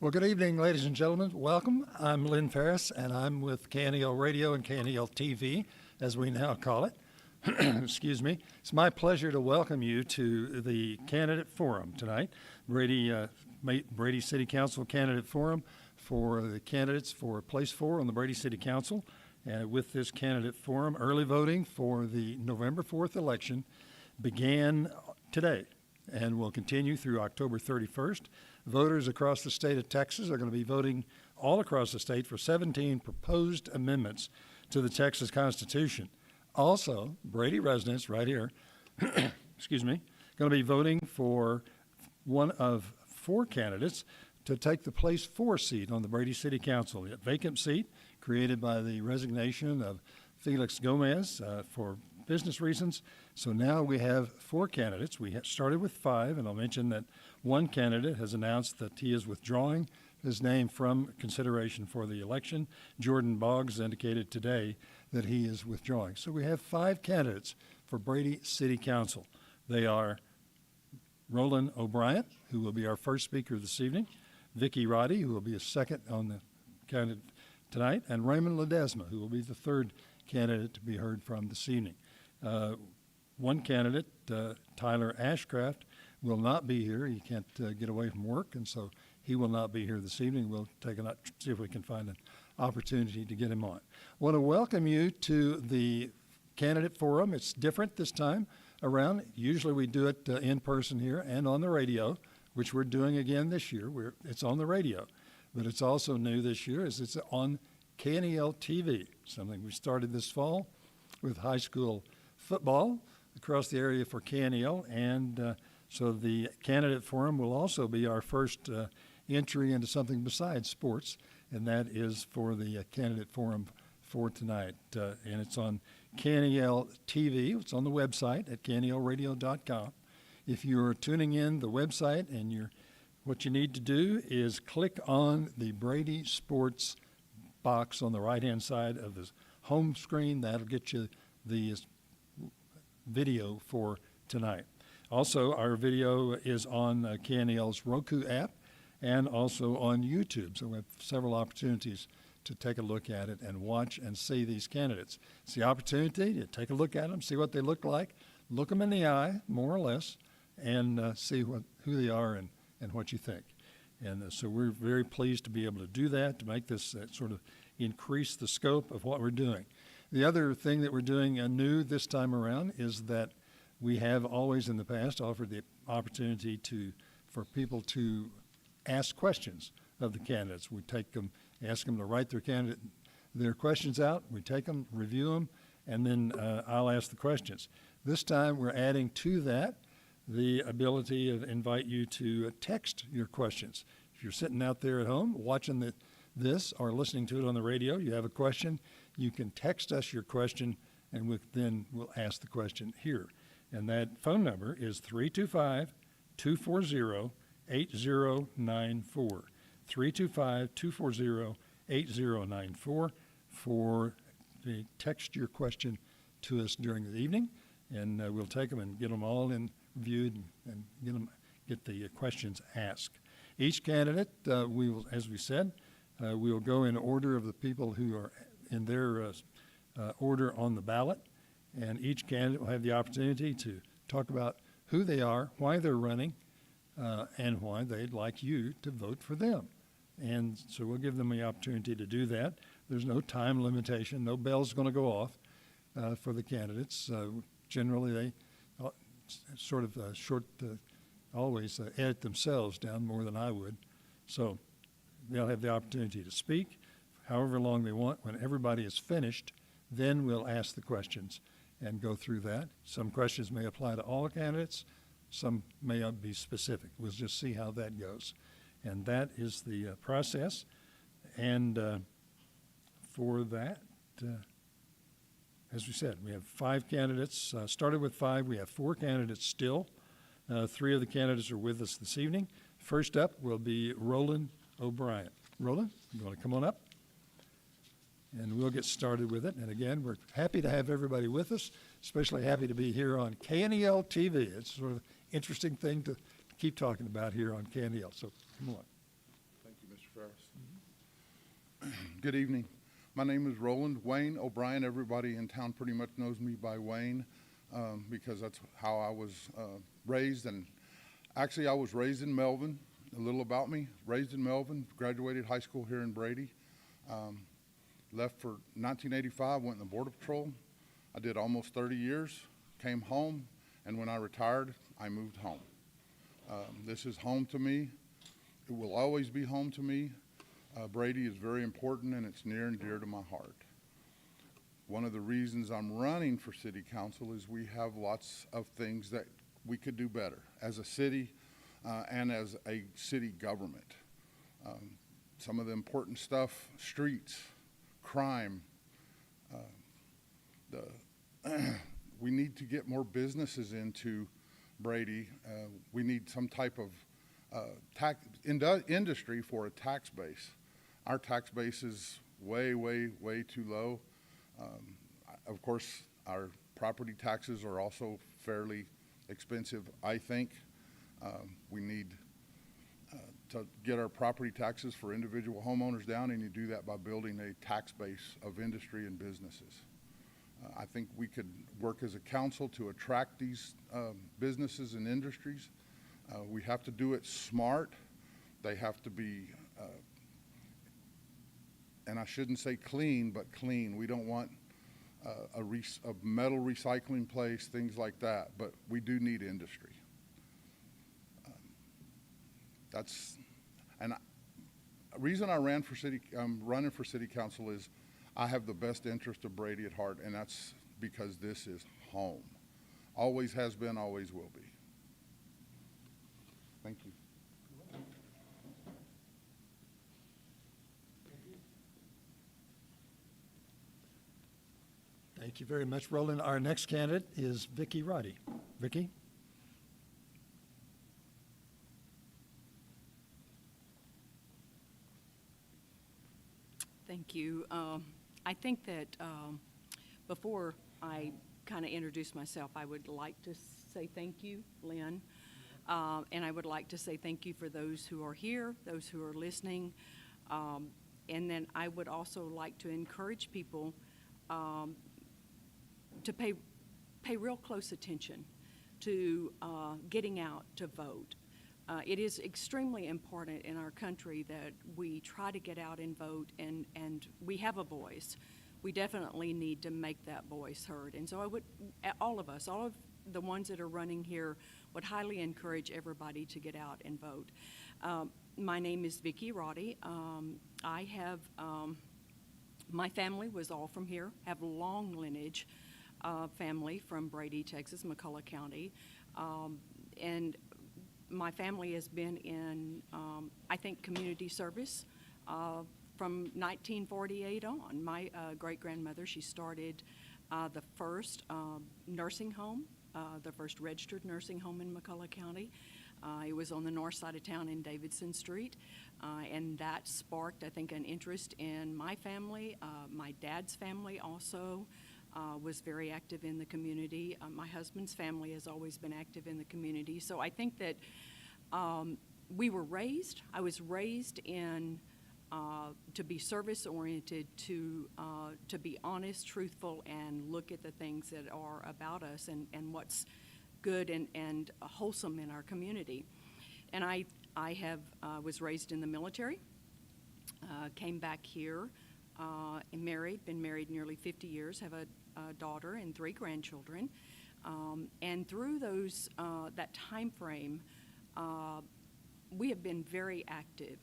Well, good evening, ladies and gentlemen. Welcome. I'm Lynn Ferris, and I'm with KNEL Radio and KNELtv, as we now call it. Excuse me. It's my pleasure to welcome you to the Candidate Forum tonight, Brady City Council Candidate Forum for the candidates for Place 4 on the Brady City Council. With this Candidate Forum, early voting for the November 4th election began today and will continue through October 31st. Voters across the state of Texas are going to be voting all across the state for 17 proposed amendments to the Texas Constitution. Also, Brady residents right here, excuse me, going to be voting for one of 4 candidates to take the Place 4 seat on the Brady City Council, a vacant seat created by the resignation of Felix Gomez for business reasons. So now we have 4 candidates. We started with 5, and I'll mention that one candidate has announced that he is withdrawing his name from consideration for the election. Jordan Boggs indicated today that he is withdrawing. So we have 5 candidates for Brady City Council. They are Roland O'Brien, who will be our first speaker this evening, Vicki Roddy, who will be a second on the candidate tonight, and Raymond Ledesma, who will be the third candidate to be heard from this evening. One candidate, Tyler Ashcraft, will not be here. He can't get away from work, and so he will not be here this evening. We'll see if we can find an opportunity to get him on. I want to welcome you to the Candidate Forum. It's different this time around. Usually we do it in person here and on the radio, which we're doing again this year. It's on the radio, but it's also new this year is it's on KNELtv, something we started this fall with high school football across the area for KNEL, and so the Candidate Forum will also be our first entry into something besides sports, and that is for the Candidate Forum for tonight. And it's on KNELtv. It's on the website at KNELradio.com. If you're tuning in the website and what you need to do is click on the Brady Sports box on the right-hand side of the home screen. That'll get you the video for tonight. Also, our video is on KNEL's Roku app and also on YouTube. So we have several opportunities to take a look at it and watch and see these candidates. It's the opportunity to take a look at them, see what they look like, look them in the eye, more or less, and see who they are and what you think. And so we're very pleased to be able to do that, to make this sort of increase the scope of what we're doing. The other thing that we're doing new this time around is that we have always in the past offered the opportunity for people to ask questions of the candidates. We ask them to write their questions out. We take them, review them, and then I'll ask the questions. This time we're adding to that the ability to invite you to text your questions. If you're sitting out there at home watching this or listening to it on the radio, you have a question, you can text us your question, and we'll ask the question here. And that phone number is 325-240-8094. 325-240-8094 for the text your question to us during the evening, and we'll take them and get them all viewed and get the questions asked. Each candidate, we will, as we said, we will go in order of the people who are in their order on the ballot, and each candidate will have the opportunity to talk about who they are, why they're running, and why they'd like you to vote for them. And so we'll give them the opportunity to do that. There's no time limitation. No bell's going to go off for the candidates. Generally, they sort of always edit themselves down more than I would. So they'll have the opportunity to speak however long they want. When everybody is finished, then we'll ask the questions and go through that. Some questions may apply to all candidates. Some may not be specific. We'll just see how that goes. And that is the process. And for that, as we said, we have 5 candidates. Started with 5. We have 4 candidates still. 3 of the candidates are with us this evening. First up will be Roland O'Brien. Roland, you want to come on up? And we'll get started with it. And again, we're happy to have everybody with us, especially happy to be here on KNELtv. It's sort of an interesting thing to keep talking about here on KNEL. So come on. Thank you, Mr. Good evening. My name is Roland Wayne O'Brien. Everybody in town pretty much knows me by Wayne because that's how I was raised. And actually, I was raised in Melvin. A little about me: raised in Melvin, graduated high school here in Brady. Left for 1985, went in the Border Patrol. I did almost 30 years, came home, and when I retired, I moved home. This is home to me. It will always be home to me. Brady is very important, and it's near and dear to my heart. One of the reasons I'm running for city council is we have lots of things that we could do better as a city and as a city government. Some of the important stuff: streets, crime. We need to get more businesses into Brady. We need some type of industry for a tax base. Our tax base is way, way, way too low. Of course, our property taxes are also fairly expensive, I think. We need to get our property taxes for individual homeowners down, and you do that by building a tax base of industry and businesses. I think we could work as a council to attract these businesses and industries. We have to do it smart. They have to be, and I shouldn't say clean, but clean. We don't want a metal recycling place, things like that, but we do need industry. The reason I ran for I'm running for city council is I have the best interest of Brady at heart, and that's because this is home. Always has been, always will be. Thank you. Thank you very much, Roland. Our next candidate is Vicki Roddy. Vicki? Thank you. I think that before I kind of introduce myself, I would like to say thank you, Lynn, and I would like to say thank you for those who are here, those who are listening, and then I would also like to encourage people to pay real close attention to getting out to vote. It is extremely important in our country that we try to get out and vote, and we have a voice. We definitely need to make that voice heard. And so I would, all of the ones that are running here, would highly encourage everybody to get out and vote. My name is Vicki Roddy. I have, my family was all from here, have long lineage family from Brady, Texas, McCullough County. And my family has been in, I think, community service from 1948 on. My great-grandmother, she started the first nursing home, the first registered nursing home in McCullough County. It was on the north side of town in Davidson Street, and that sparked, I think, an interest in my family. My dad's family also was very active in the community. My husband's family has always been active in the community. So I think that I was raised in to be service-oriented, to be honest, truthful, and look at the things that are about us and what's good and wholesome in our community. And I was raised in the military, came back here, and been married nearly 50 years, have a daughter and 3 grandchildren. And through that time frame, we have been very active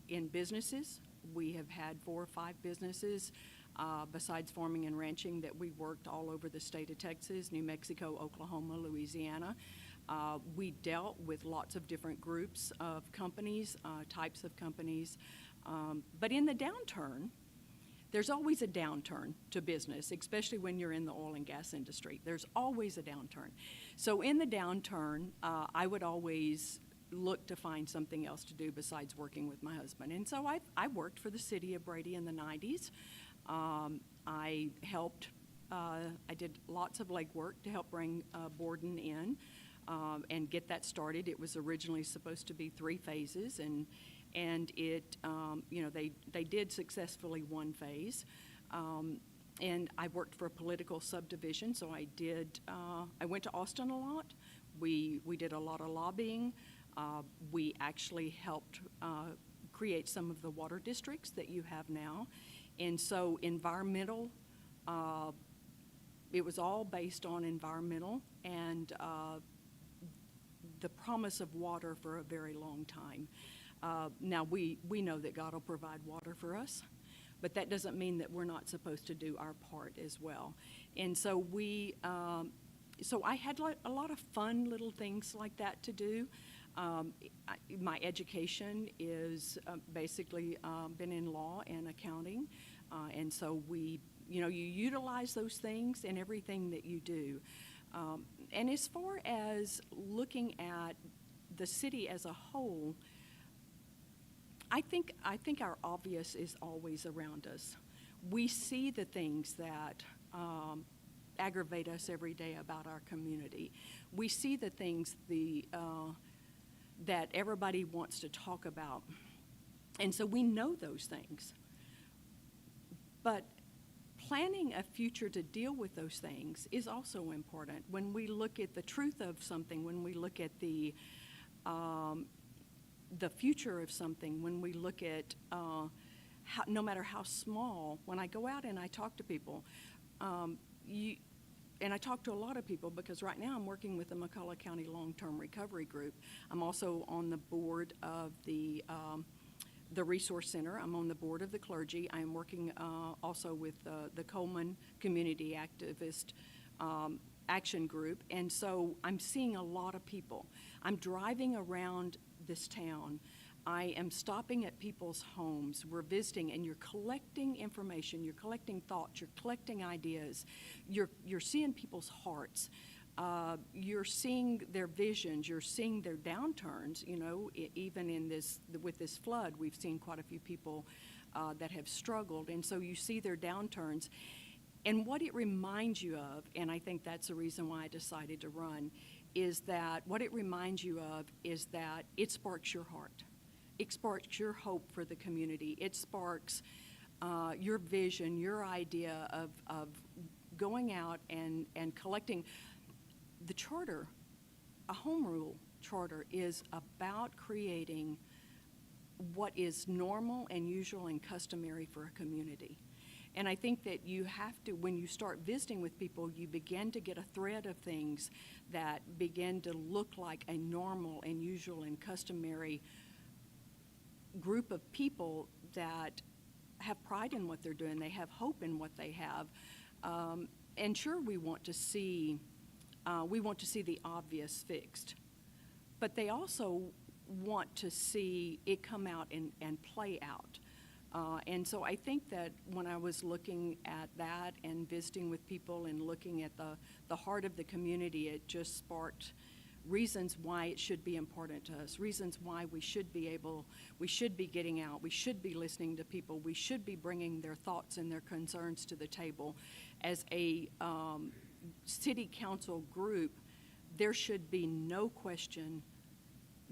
in businesses. We have had 4 or 5 businesses, besides farming and ranching, that we worked all over the state of Texas, New Mexico, Oklahoma, Louisiana. We dealt with lots of different groups of companies, types of companies. But in the downturn, there's always a downturn to business, especially when you're in the oil and gas industry. There's always a downturn. So in the downturn, I would always look to find something else to do besides working with my husband. And so I worked for the city of Brady in the 90s. I helped, I did lots of legwork to help bring Borden in and get that started. It was originally supposed to be 3 phases, and and it, they did successfully one phase. And I worked for a political subdivision, so I went to Austin a lot. We did a lot of lobbying. We actually helped create some of the water districts that you have now. And so environmental, it was all based on environmental and the promise of water for a very long time. Now, we know that God will provide water for us, but that doesn't mean that we're not supposed to do our part as well. And so so I had a lot of fun little things like that to do. My education is basically been in law and accounting, and so you utilize those things in everything that you do. And as far as looking at the city as a whole, I think our obvious is always around us. We see the things that aggravate us every day about our community. We see the things that everybody wants to talk about. And so we know those things. But planning a future to deal with those things is also important. When we look at the truth of something, when we look at the future of something, when we look at no matter how small, when I go out and I talk to people, and I talk to a lot of people because right now I'm working with the McCullough County Long-Term Recovery Group. I'm also on the board of the Resource Center. I'm on the board of the clergy. I'm working also with the Coleman Community Activist Action Group. And so I'm seeing a lot of people. I'm driving around this town. I am stopping at people's homes. We're visiting, and you're collecting information. You're collecting thoughts. You're collecting ideas. You're seeing people's hearts. You're seeing their visions. You're seeing their downturns. Even with this flood, we've seen quite a few people that have struggled, and so you see their downturns. And what it reminds you of, and I think that's the reason why I decided to run, is that what it reminds you of is that it sparks your heart. It sparks your hope for the community. It sparks your vision, your idea of going out and collecting. The charter, a home rule charter, is about creating what is normal and usual and customary for a community. And I think that you have to, when you start visiting with people, you begin to get a thread of things that begin to look like a normal and usual and customary group of people that have pride in what they're doing. They have hope in what they have. And sure, we want to see the obvious fixed, but they also want to see it come out and play out. And so I think that when I was looking at that and visiting with people and looking at the heart of the community, it just sparked reasons why it should be important to us, reasons why we should be getting out, we should be listening to people, we should be bringing their thoughts and their concerns to the table. As a city council group, there should be no question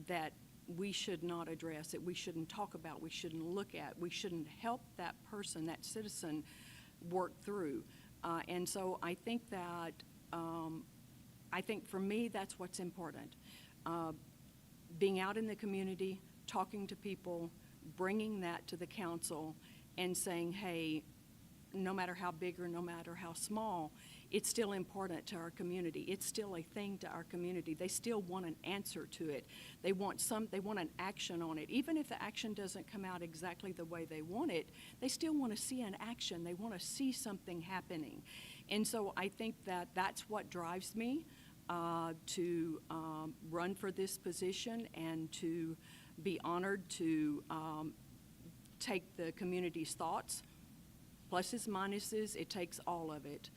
that we should not address it, we shouldn't talk about, we shouldn't look at, we shouldn't help that person, that citizen, work through. And so I think that for me, that's what's important. Being out in the community, talking to people, bringing that to the council and saying, hey, no matter how big or no matter how small, it's still important to our community. It's still a thing to our community. They still want an answer to it. They want an action on it. Even if the action doesn't come out exactly the way they want it, they still want to see an action. They want to see something happening. And so I think that that's what drives me to run for this position and to be honored to take the community's thoughts, pluses, minuses, it takes all of it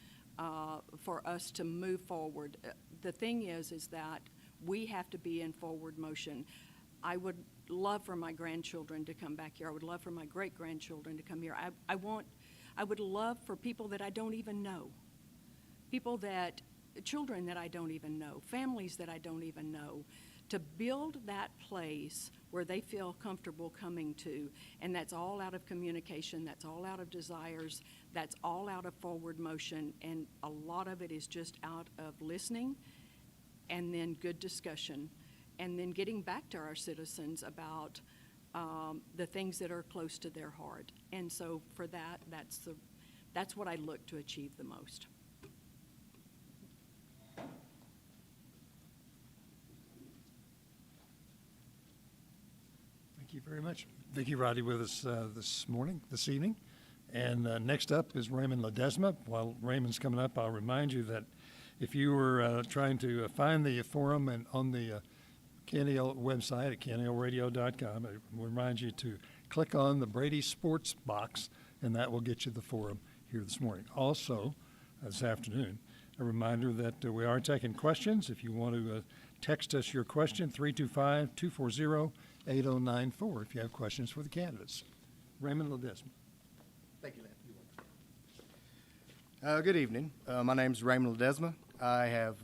for us to move forward. The thing is that we have to be in forward motion. I would love for my grandchildren to come back here. I would love for my great-grandchildren to come here. I would love for people that I don't even know, children that I don't even know, families that I don't even know, to build that place where they feel comfortable coming to. And that's all out of communication, that's all out of desires, that's all out of forward motion, and a lot of it is just out of listening and then good discussion, and then getting back to our citizens about the things that are close to their heart. And so for that, that's what I look to achieve the most. Thank you very much. Vicki Roddy with us this evening. And next up is Raymond Ledesma. While Raymond's coming up, I'll remind you that if you were trying to find the forum and on the KNEL website at KNELradio.com, I remind you to click on the Brady Sports box, and that will get you the forum here this morning. Also, this afternoon, a reminder that we are taking questions. If you want to text us your question, 325-240-8094, if you have questions for the candidates. Raymond Ledesma. Thank you, Lynn. Good evening. My name is Raymond Ledesma. I have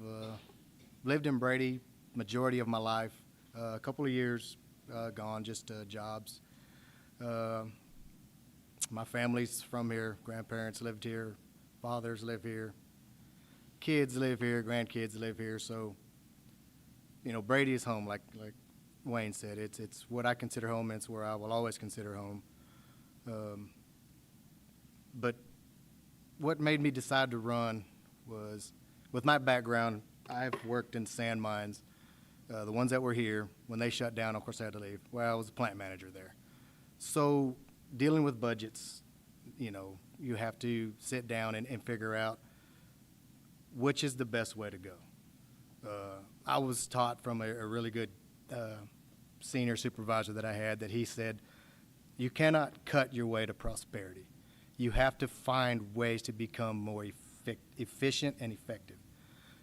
lived in Brady majority of my life. A couple of years gone, just jobs. My family's from here. Grandparents lived here. Fathers live here. Kids live here. Grandkids live here. So, you know, Brady is home, like Wayne said. It's what I consider home, and it's where I will always consider home. But what made me decide to run was, with my background, I've worked in sand mines. The ones that were here, when they shut down, of course I had to leave. Well, I was a plant manager there. So dealing with budgets, you know, you have to sit down and figure out which is the best way to go. I was taught from a really good senior supervisor that I had that he said, you cannot cut your way to prosperity. You have to find ways to become more efficient and effective.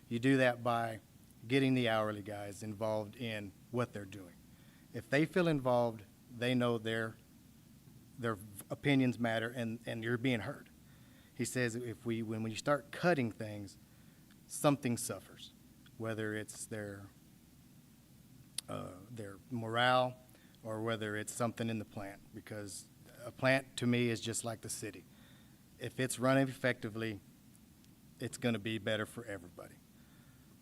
You do that by getting the hourly guys involved in what they're doing. If they feel involved, they know their opinions matter, and you're being heard. He says when you start cutting things, something suffers, whether it's their morale or whether it's something in the plant, because a plant to me is just like the city. If it's running effectively, it's going to be better for everybody.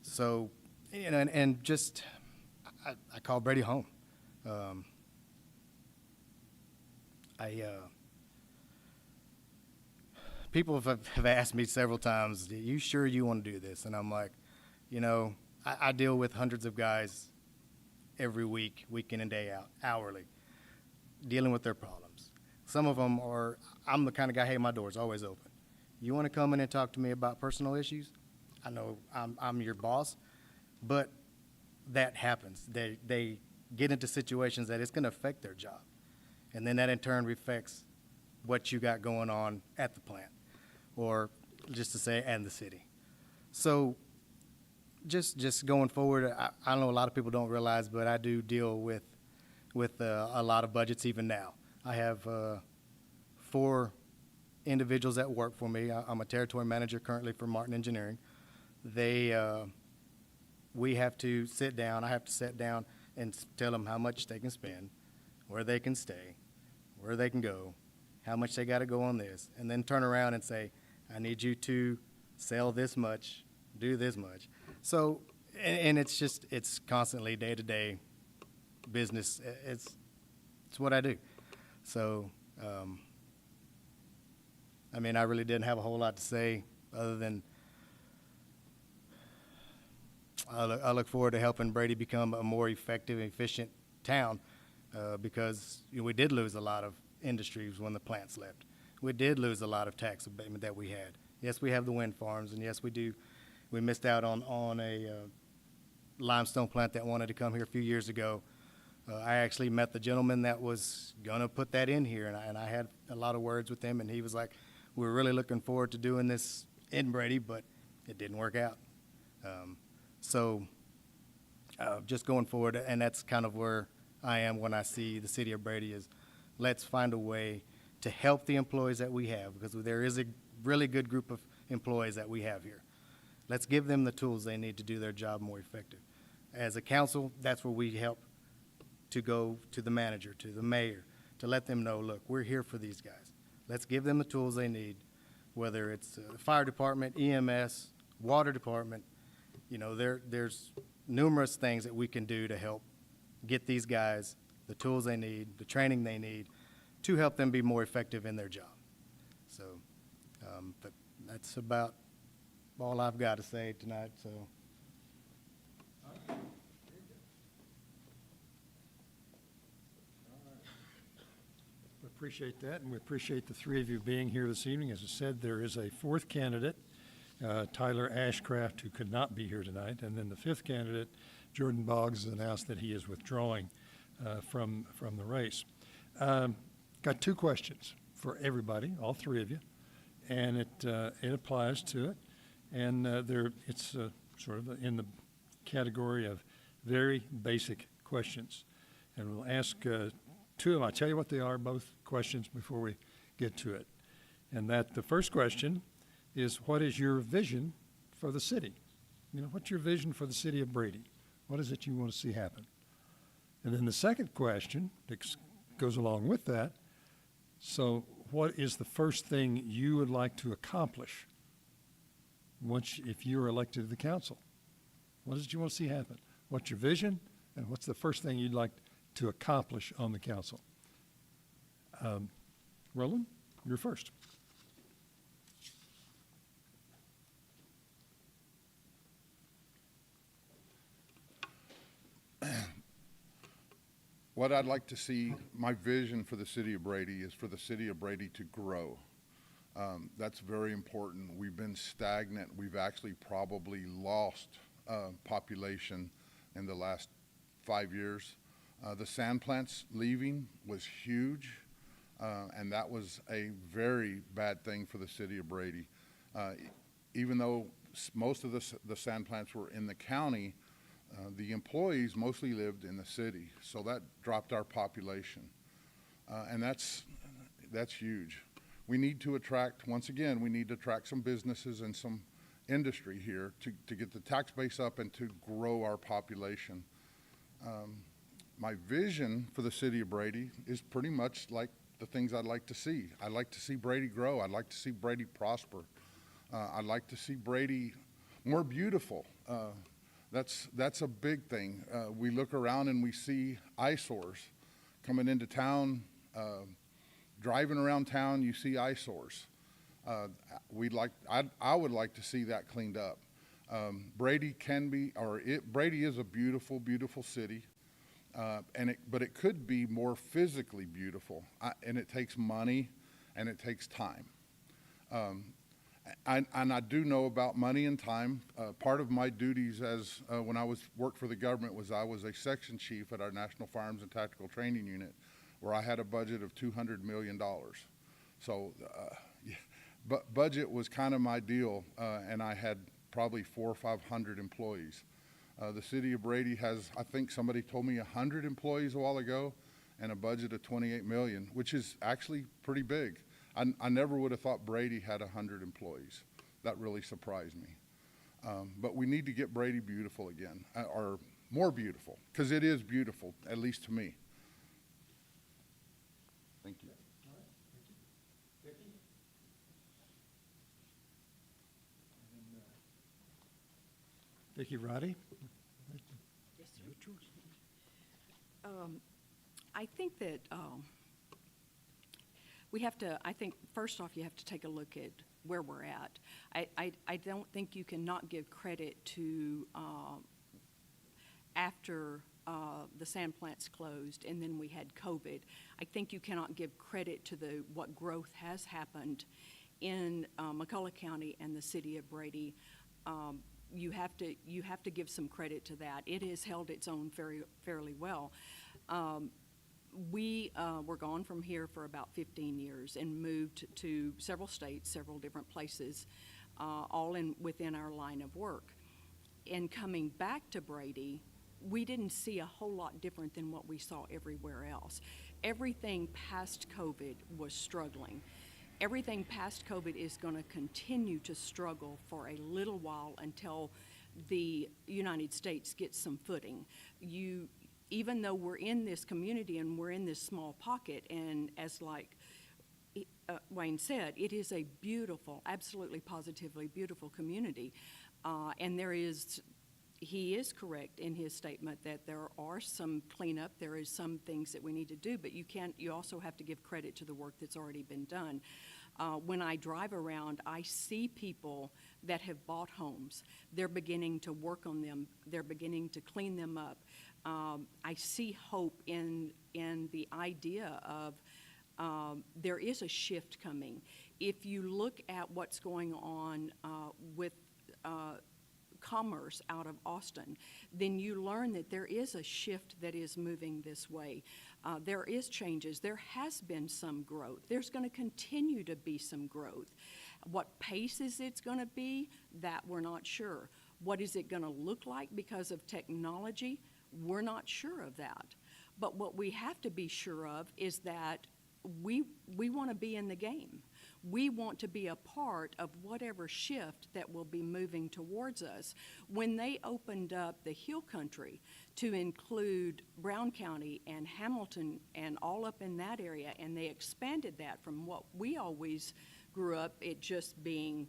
So, you know, and just I call Brady home. People have asked me several times, are you sure you want to do this? And I'm like, you know, I deal with hundreds of guys every week, week in and day out, hourly, dealing with their problems. Some of them are, I'm the kind of guy, hey, my door's always open. You want to come in and talk to me about personal issues? I know I'm your boss, but that happens. They get into situations that it's going to affect their job. And then that in turn affects what you got going on at the plant, or just to say, and the city. So just going forward, I know a lot of people don't realize, but I do deal with a lot of budgets even now. I have 4 individuals that work for me. I'm a territory manager currently for Martin Engineering. We have to sit down. I have to sit down and tell them how much they can spend, where they can stay, where they can go, how much they got to go on this, and then turn around and say, I need you to sell this much, do this much. So, and it's just, it's constantly day-to-day business. It's what I do. So, I mean, I really didn't have a whole lot to say other than I look forward to helping Brady become a more effective and efficient town because you know, we did lose a lot of industries when the plants left. We did lose a lot of tax abatement that we had. Yes, we have the wind farms, and yes, we do. We missed out on a limestone plant that wanted to come here a few years ago. I actually met the gentleman that was going to put that in here, and I had a lot of words with him, and he was like, we're really looking forward to doing this in Brady, but it didn't work out. So just going forward, and that's kind of where I am when I see the city of Brady is, let's find a way to help the employees that we have, because there is a really good group of employees that we have here. Let's give them the tools they need to do their job more effective. as a council, that's where we help to go to the manager, to the mayor, to let them know, look, we're here for these guys. Let's give them the tools they need, whether it's fire department, EMS, water department. You know, there's numerous things that we can do to help get these guys the tools they need, the training they need, to help them be more effective in their job. So, but that's about all I've got to say tonight, so. We appreciate that, and we appreciate the three of you being here this evening. As I said, there is a fourth candidate, Tyler Ashcraft, who could not be here tonight, and then the fifth candidate, Jordan Boggs, announced that he is withdrawing from the race. Got two questions for everybody, all three of you, and it applies to it, and it's sort of in the category of very basic questions, and we'll ask two of them. I'll tell you what they are, both questions, before we get to it. And that the first question is, what is your vision for the city? You know, what's your vision for the city of Brady? What is it you want to see happen? And then the second question that goes along with that, so what is the first thing you would like to accomplish if you're elected to the council? What is it you want to see happen? What's your vision, and what's the first thing you'd like to accomplish on the council? Roland, you're first. What I'd like to see, my vision for the city of Brady is for the city of Brady to grow. That's very important. We've been stagnant. We've actually probably lost population in the last 5 years. The sand plants leaving was huge, and that was a very bad thing for the city of Brady. Even though most of the sand plants were in the county, the employees mostly lived in the city, so that dropped our population, and that's huge. We need to attract, once again, we need to attract some businesses and some industry here to get the tax base up and to grow our population. My vision for the city of Brady is pretty much like the things I'd like to see. I'd like to see Brady grow. I'd like to see Brady prosper. I'd like to see Brady more beautiful. That's a big thing. We look around and we see eyesores coming into town, driving around town, you see eyesores. I would like to see that cleaned up. Brady Brady is a beautiful, beautiful city, but it could be more physically beautiful, and it takes money and it takes time. And I do know about money and time. Part of my duties when I worked for the government was I was a section chief at our National Firearms and Tactical Training Unit, where I had a budget of $200 million. So, but budget was kind of my deal, and I had probably 400 or 500 employees. The city of Brady has, I think somebody told me, 100 employees a while ago, and a budget of $28 million, which is actually pretty big. I never would have thought Brady had 100 employees. That really surprised me. But we need to get Brady beautiful again, or more beautiful, because it is beautiful, at least to me. Thank you. Vicki Roddy? Yes, sir. I think that we have to, I think, first off, you have to take a look at where we're at. I don't think you can not give credit to after the sand plants closed and then we had COVID. I think you cannot give credit to what growth has happened in McCullough County and the city of Brady. You have to give some credit to that. It has held its own fairly well. We were gone from here for about 15 years and moved to several states, several different places, all within our line of work. And coming back to Brady, we didn't see a whole lot different than what we saw everywhere else. Everything past COVID was struggling. Everything past COVID is going to continue to struggle for a little while until the United States gets some footing. Even though we're in this community and we're in this small pocket, and as Wayne said, it is a beautiful, absolutely positively beautiful community. And he is correct in his statement that there are some cleanup, there is some things that we need to do, but you also have to give credit to the work that's already been done. When I drive around, I see people that have bought homes. They're beginning to work on them. They're beginning to clean them up. I see hope in the idea of there is a shift coming. If you look at what's going on with commerce out of Austin, then you learn that there is a shift that is moving this way. There is changes. There has been some growth. There's going to continue to be some growth. What pace is it's going to be, that we're not sure. What is it going to look like because of technology? We're not sure of that. But what we have to be sure of is that we want to be in the game. We want to be a part of whatever shift that will be moving towards us. When they opened up the Hill Country to include Brown County and Hamilton and all up in that area, and they expanded that from what we always grew up, it just being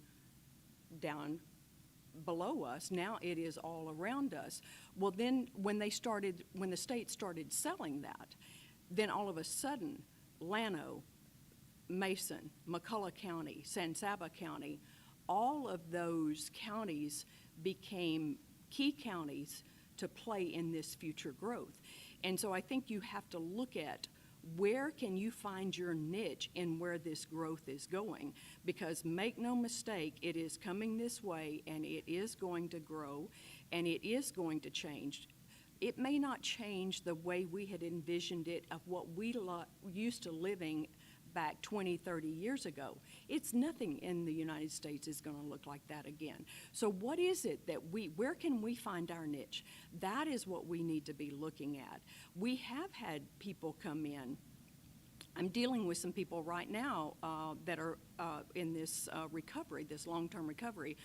down below us, now it is all around us. Well, then when the state started selling that, then all of a sudden, Llano, Mason, McCullough County, San Saba County, all of those counties became key counties to play in this future growth. And so I think you have to look at where can you find your niche in where this growth is going, because make no mistake, it is coming this way and it is going to grow and it is going to change. It may not change the way we had envisioned it of what we used to living back 20, 30 years ago. It's nothing in the United States is going to look like that again. So what is it that where can we find our niche? That is what we need to be looking at. We have had people come in. I'm dealing with some people right now that are in this recovery, this long-term recovery,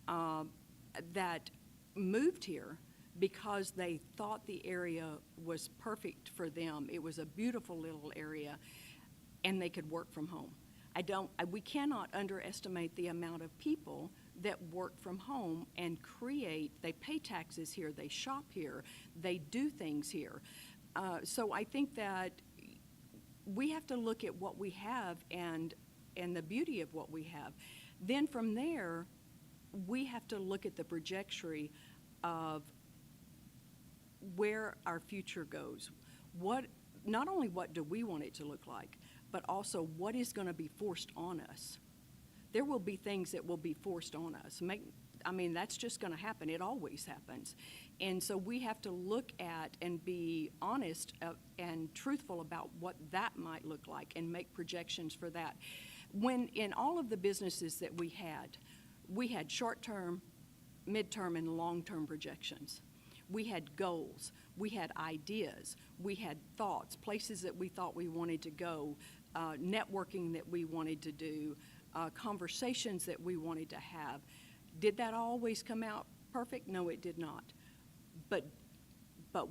that moved here because they thought the area was perfect for them. It was a beautiful little area, and they could work from home. We cannot underestimate the amount of people that work from home and they pay taxes here, they shop here, they do things here. So I think that we have to look at what we have and the beauty of what we have. Then from there, we have to look at the trajectory of where our future goes. Not only what do we want it to look like, but also what is going to be forced on us. There will be things that will be forced on us. That's just going to happen. It always happens. And so we have to look at and be honest and truthful about what that might look like and make projections for that. When in all of the businesses that we had short-term, mid-term, and long-term projections. We had goals, we had ideas, we had thoughts, places that we thought we wanted to go, networking that we wanted to do, conversations that we wanted to have. Did that always come out perfect? No, it did not. But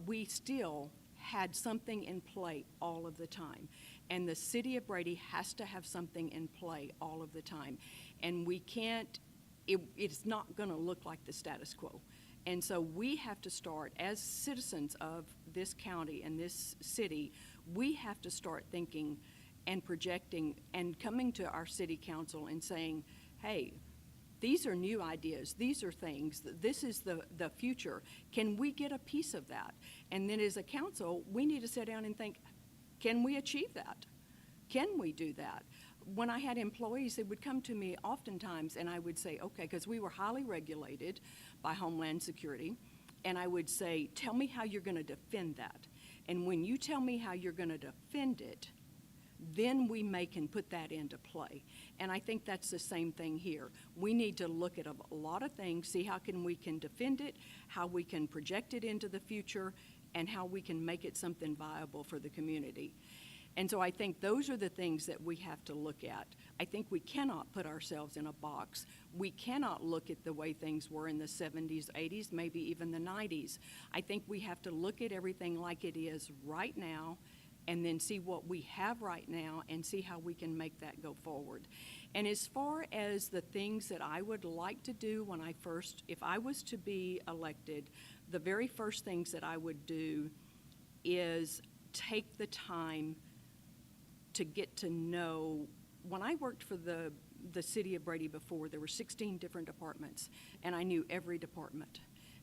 we still had something in play all of the time. And the city of Brady has to have something in play all of the time. And we can't, it's not going to look like the status quo. And so we have to start, as citizens of this county and this city, we have to start thinking and projecting and coming to our city council and saying, hey, these are new ideas, these are things, this is the future. Can we get a piece of that? And then as a council, we need to sit down and think, can we achieve that? Can we do that? When I had employees, they would come to me oftentimes and I would say, okay, because we were highly regulated by Homeland Security, and I would say, tell me how you're going to defend that. And when you tell me how you're going to defend it, then we can put that into play. And I think that's the same thing here. We need to look at a lot of things, see how we can defend it, how we can project it into the future, and how we can make it something viable for the community. And so I think those are the things that we have to look at. I think we cannot put ourselves in a box. We cannot look at the way things were in the 70s, 80s, maybe even the 90s. I think we have to look at everything like it is right now, and then see what we have right now and see how we can make that go forward. And as far as the things that I would like to do when if I was to be elected, the very first things that I would do is take the time to get to know. When I worked for the city of Brady before, there were 16 different departments, and I knew every department.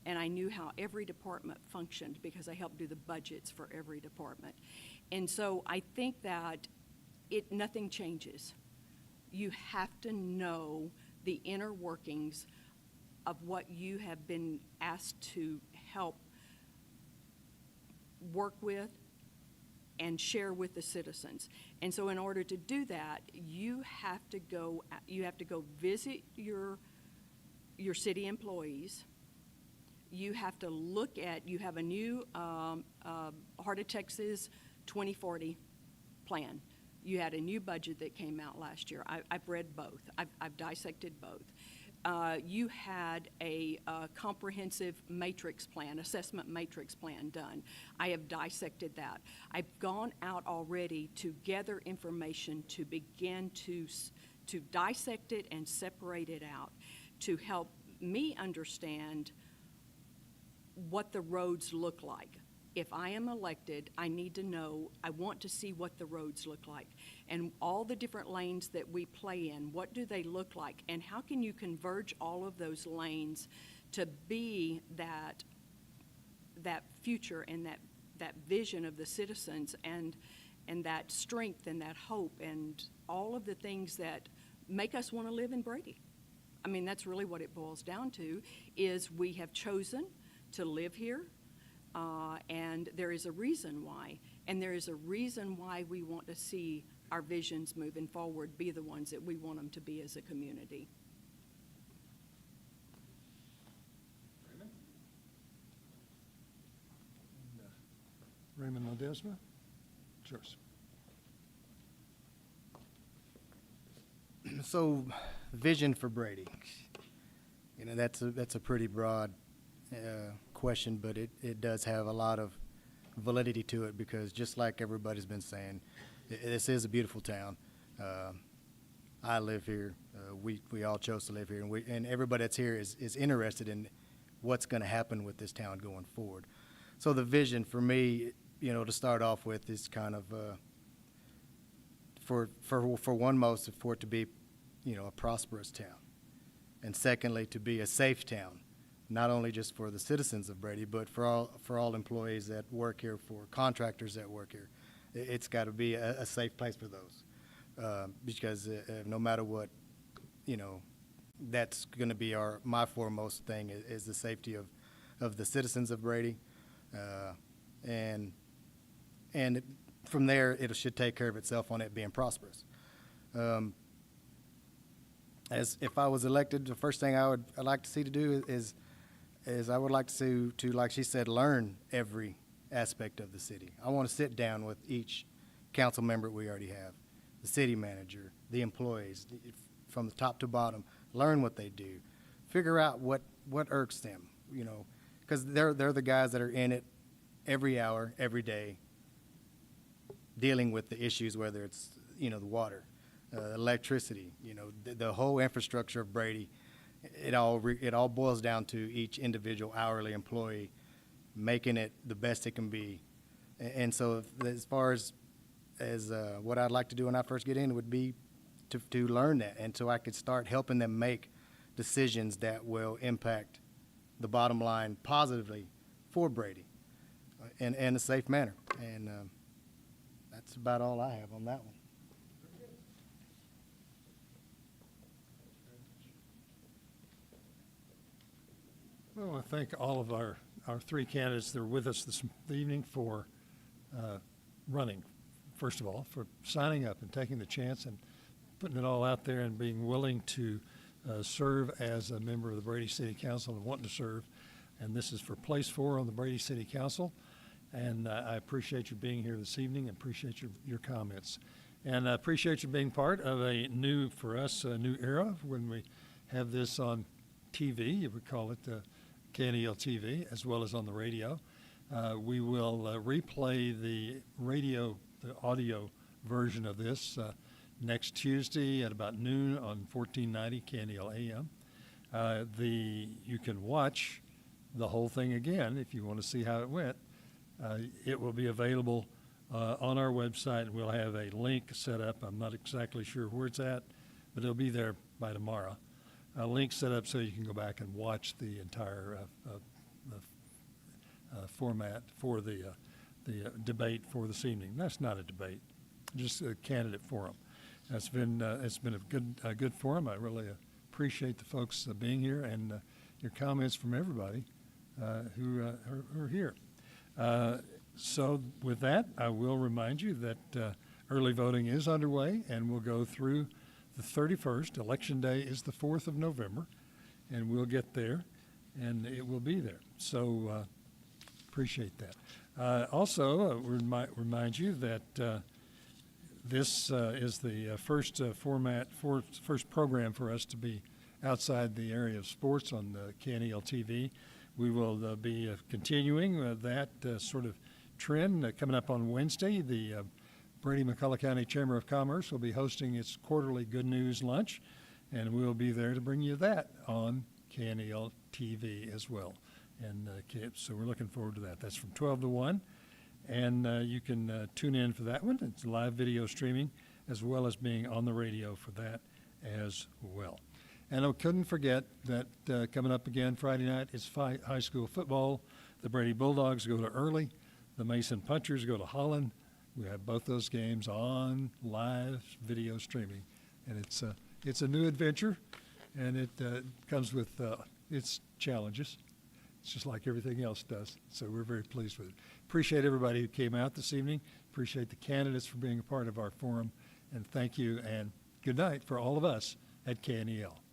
And I knew how every department functioned because I helped do the budgets for every department. And so I think that nothing changes. You have to know the inner workings of what you have been asked to help work with and share with the citizens. And so in order to do that, you have to go visit your city employees. You have to look at, you have a new Heart of Texas 2040 plan. You had a new budget that came out last year. I've read both. I've dissected both. You had a comprehensive matrix plan, assessment matrix plan done. I have dissected that. I've gone out already to gather information to begin to dissect it and separate it out to help me understand what the roads look like. If I am elected, I need to know, I want to see what the roads look like. And all the different lanes that we play in, what do they look like? And how can you converge all of those lanes to be that future and that vision of the citizens and that strength and that hope and all of the things that make us want to live in Brady? I mean, that's really what it boils down to, is we have chosen to live here. And there is a reason why. And there is a reason why we want to see our visions moving forward be the ones that we want them to be as a community. Raymond Ledesma? Yours. So, vision for Brady. You know, that's a pretty broad question, but it does have a lot of validity to it because just like everybody's been saying, this is a beautiful town. I live here. We all chose to live here, and everybody that's here is interested in what's going to happen with this town going forward. So the vision for me, you know, to start off with is kind of for it to be, you know, a prosperous town, and secondly, to be a safe town. Not only just for the citizens of Brady, but for all employees that work here, for contractors that work here. It's got to be a safe place for those, because no matter what, you know, that's going to be my foremost thing is the safety of the citizens of Brady, and from there it should take care of itself on it being prosperous. As if I was elected, the first thing I'd like to see to do is I would like to, like she said, learn every aspect of the city. I want to sit down with each council member we already have, the city manager, the employees, from the top to bottom, learn what they do, figure out what irks them, you know, because they're the guys that are in it every hour, every day, dealing with the issues, whether it's, you know, the water, electricity, you know, the whole infrastructure of Brady. It all boils down to each individual hourly employee making it the best it can be. And so as far as what I'd like to do when I first get in would be to learn that, and so I could start helping them make decisions that will impact the bottom line positively for Brady in a safe manner. And that's about all I have on that one. Well, I thank all of our three candidates that are with us this evening for running, first of all, for signing up and taking the chance and putting it all out there and being willing to serve as a member of the Brady City Council and wanting to serve. And this is for place 4 on the Brady City Council. And I appreciate you being here this evening and appreciate your comments. And I appreciate you being part of a new, for us, a new era when we have this on TV. You would call it KNELtv, as well as on the radio. We will replay the audio version of this next Tuesday at about noon on 1490 KNEL AM. You can watch the whole thing again if you want to see how it went. It will be available on our website. We'll have a link set up. I'm not exactly sure where it's at, but it'll be there by tomorrow. A link set up so you can go back and watch the entire format for the debate for this evening. That's not a debate, just a candidate forum. It's been a good forum. I really appreciate the folks being here and your comments from everybody who are here. So with that, I will remind you that early voting is underway and will go through the 31st. Election Day is the 4th of November, and we'll get there, and it will be there. So appreciate that. Also, remind you that this is the first program for us to be outside the area of sports on the KNELtv. We will be continuing that sort of trend coming up on Wednesday. The Brady McCullough County Chamber of Commerce will be hosting its quarterly Good News Lunch, and we'll be there to bring you that on KNELtv as well. And so we're looking forward to that. That's from 12 to 1, and you can tune in for that one. It's live video streaming as well as being on the radio for that as well. And I couldn't forget that coming up again Friday night is high school football. The Brady Bulldogs go to Early. The Mason Punchers go to Holland. We have both those games on live video streaming. And it's a new adventure, and it comes with its challenges. It's just like everything else does. So we're very pleased with it. Appreciate everybody who came out this evening. Appreciate the candidates for being a part of our forum. And thank you, and good night for all of us at KNEL.